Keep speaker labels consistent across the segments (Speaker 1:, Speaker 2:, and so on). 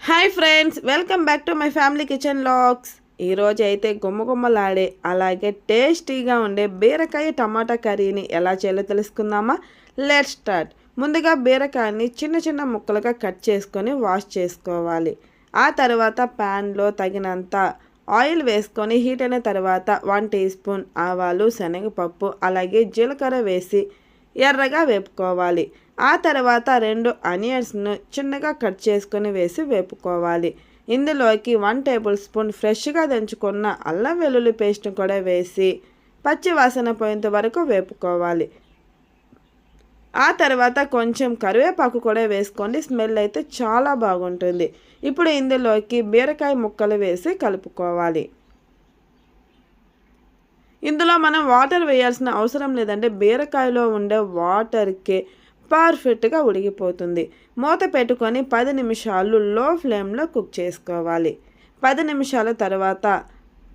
Speaker 1: Hi friends, welcome back to my family kitchen logs. ఈరోజు అయితే గుమ్మగుమ్మలాడే అలాగే టేస్టీగా ఉండే బీరకాయ టమాటా కర్రీని ఎలా చేయాలో తెలుసుకుందామా. Let's start. ముందుగా బీరకాయని చిన్న చిన్న ముక్కలుగా కట్ చేసుకొని వాష్ చేసుకోవాలి. ఆ తర్వాత ప్యాన్లో తగినంత ఆయిల్ వేసుకొని హీట్ అయిన తర్వాత 1 టీ స్పూన్ ఆవాలు, శనగపప్పు అలాగే జీలకర్ర వేసి ఎర్రగా వేపుకోవాలి. ఆ తర్వాత 2 ఆనియన్స్ను చిన్నగా కట్ చేసుకొని వేసి వేపుకోవాలి. ఇందులోకి 1 టేబుల్ స్పూన్ ఫ్రెష్గా దంచుకున్న అల్లం వెల్లుల్లి పేస్ట్ని కూడా వేసి పచ్చి వాసన పోయేంత వరకు వేపుకోవాలి. ఆ తర్వాత కొంచెం కరివేపాకు కూడా వేసుకోండి, స్మెల్ అయితే చాలా బాగుంటుంది. ఇప్పుడు ఇందులోకి బీరకాయ ముక్కలు వేసి కలుపుకోవాలి. ఇందులో మనం వాటర్ వేయాల్సిన అవసరం లేదంటే బీరకాయలో ఉండే వాటర్కి పర్ఫెక్ట్గా ఉడికిపోతుంది. మూత పెట్టుకొని 10 నిమిషాలు లో ఫ్లేమ్లో కుక్ చేసుకోవాలి. 10 నిమిషాల తర్వాత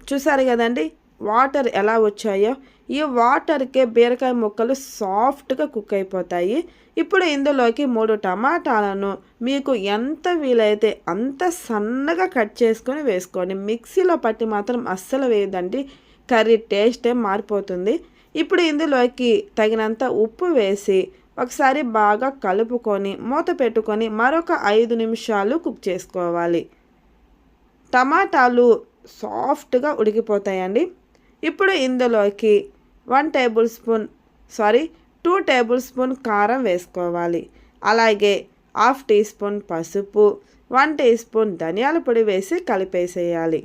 Speaker 1: చూసారు కదండి వాటర్ ఎలా వచ్చాయో. ఈ వాటర్కే బీరకాయ ముక్కలు సాఫ్ట్గా కుక్ అయిపోతాయి. ఇప్పుడు ఇందులోకి 3 టమాటాలను మీకు ఎంత వీలైతే అంత సన్నగా కట్ చేసుకొని వేసుకోండి. మిక్సీలో పట్టి మాత్రం అస్సలు వేయదండి, కర్రీ టేస్టే మారిపోతుంది. ఇప్పుడు ఇందులోకి తగినంత ఉప్పు వేసి ఒకసారి బాగా కలుపుకొని మూత పెట్టుకొని మరొక 5 నిమిషాలు కుక్ చేసుకోవాలి. టమాటాలు సాఫ్ట్గా ఉడికిపోతాయండి. ఇప్పుడు ఇందులోకి 2 టేబుల్ స్పూన్ కారం వేసుకోవాలి. అలాగే 1/2 టీ స్పూన్ పసుపు, 1 టీ స్పూన్ ధనియాల పొడి వేసి కలిపేసేయాలి.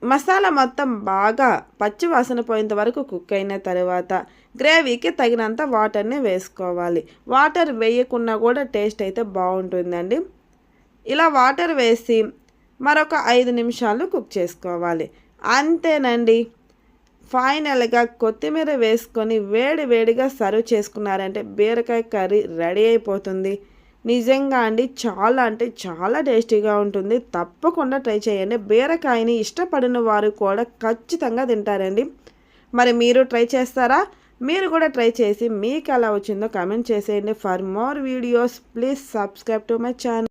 Speaker 1: మసాలా మొత్తం బాగా పచ్చి వాసన పోయేంత వరకు కుక్ అయిన తర్వాత గ్రేవీకి తగినంత వాటర్ని వేసుకోవాలి. వాటర్ వేయకుండా కూడా టేస్ట్ అయితే బాగుంటుందండి. ఇలా వాటర్ వేసి మరొక 5 నిమిషాలు కుక్ చేసుకోవాలి. అంతేనండి. ఫైనల్గా కొత్తిమీర వేసుకొని వేడిగా సర్వ్ చేసుకున్నారంటే బీరకాయ కర్రీ రెడీ అయిపోతుంది. నిజంగా అండి చాలా అంటే చాలా టేస్టీగా ఉంటుంది. తప్పకుండా ట్రై చేయండి. బీరకాయని ఇష్టపడిన వారు కూడా ఖచ్చితంగా తింటారండి. మరి మీరు ట్రై చేస్తారా? మీరు కూడా ట్రై చేసి మీకు ఎలా వచ్చిందో కామెంట్ చేసేయండి. For more videos please subscribe to my channel.